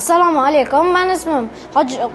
Assalomu alaykum. Men ismim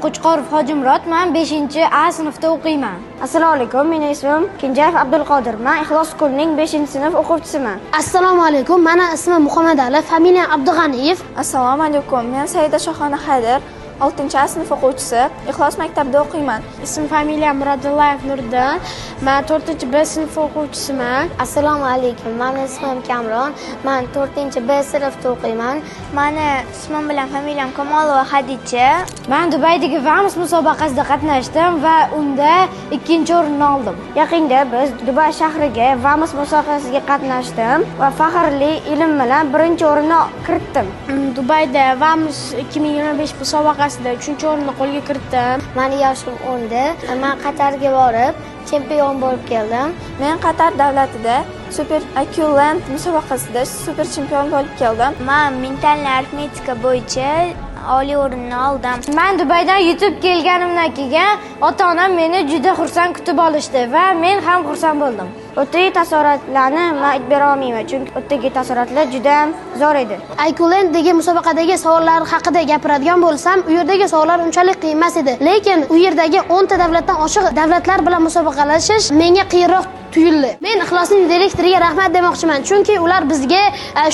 Qo'chqorov Hojimurod. Men 5A sinfda o'qiyman. Assalomu alaykum. Mening ismim Kenjayev Abdulqodir. Men Ixlos skoolining 5-sinf o'quvchisiman. Assalomu alaykum. Meni ismim Muhammadali, familiyam Abdug'aniyev. Assalomu alaykum. Men Saida Shohona Haydar, 6A sinf o'quvchisi, Ixlos maktabida o'qiyman. Ism familiyam Muradullayev Nuriddin. Men 4B sinf o'quvchisiman. Assalomu alaykum. Meni ismim Kamron. Men 4B sinfda o'qiyman. Meni ismim bilan familiyam Kamolova Hadicha. Men Dubaydagi VAMS musobaqasida qatnashdim va unda 2-o'rinni oldim. Yaqinda biz Dubay shahriga VAMS musobaqasiga qatnashdim va faxrli ilm bilan 1-o'rinni kiritdim. Dubayda VAMS 2025 musobaqasida 3-o'rinni qo'lga kiritdim. Meni yoshim 10da. Men Qatarga borib chempion bo'lib keldim. Men Qatar davlatida Super IQ-Land musobaqasida super chempion bo'lib keldim. Men mentalniy arifmetika bo'yicha oliy o'rinni oldim. Men Dubaydan yetib kelganimdan keyin ota-onam meni juda xursand kutib olishdi va men ham xursand bo'ldim. O'tdagi taassurotlarni men aytib bera olmayman, chunki o'tdagi taassurotlar juda ham zo'r edi. IQ-Land degan musobaqadagi savollar haqida gapiradigan bo'lsam, u yerdagi savollar unchalik qiyin emas edi. Lekin u yerdagi 10 ta davlatdan oshiq davlatlar bilan musobaqalashish menga qiyinroq tuyuldi. Men Ixlosning direktoriga rahmat demoqchiman, chunki ular bizga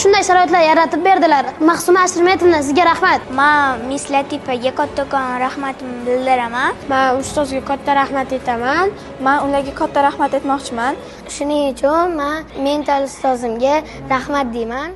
shunday sharoitlar yaratib berdilar. Mahsuma Ashrimetovna, sizga rahmat. Men Miss Latifaga kattakon rahmatimni bildiraman. Men ustozga katta rahmat aytaman. Men ularga katta rahmat aytmoqchiman. Shuning uchun men mental ustozimga rahmat deyman.